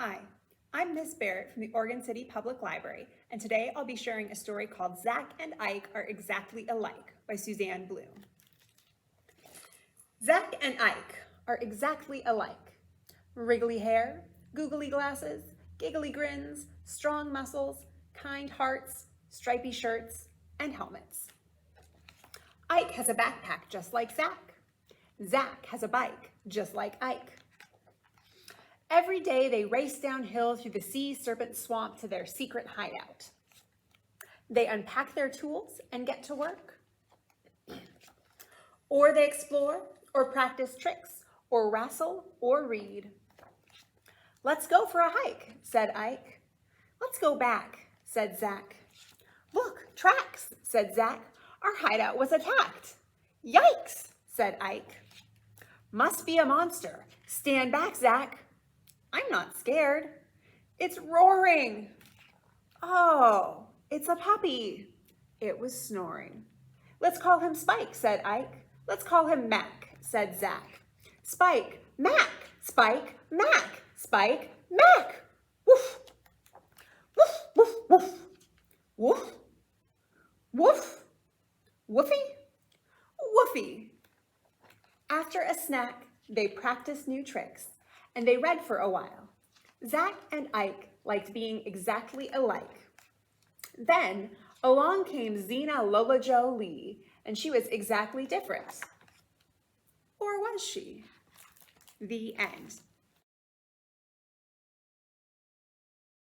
Hi, I'm Miss Barrett from the Oregon City Public Library, and today I'll be sharing a story called Zack and Ike Are Exactly Alike by Suzanne Bloom. Zack and Ike are exactly alike. Wriggly hair, googly glasses, giggly grins, strong muscles, kind hearts, stripy shirts, and helmets. Ike has a backpack just like Zack. Zack has a bike just like Ike. Every day they race downhill through the sea serpent swamp to their secret hideout. They unpack their tools and get to work. Or they explore or practice tricks or wrestle or read. "Let's go for a hike," said Ike. "Let's go back," said Zack. "Look, tracks," said Zack. "Our hideout was attacked." "Yikes," said Ike. "Must be a monster. Stand back, Zack." "I'm not scared." "It's roaring." "Oh, it's a puppy." It was snoring. "Let's call him Spike," said Ike. "Let's call him Mac," said Zack. "Spike, Mac, Spike, Mac, Spike, Mac. Woof, woof, woof, woof, woof, woof, woofy, woofy." After a snack, they practiced new tricks, and they read for a while. Zack and Ike liked being exactly alike. Then along came Zena Lola Jo Lee, and she was exactly different. Or was she? The end.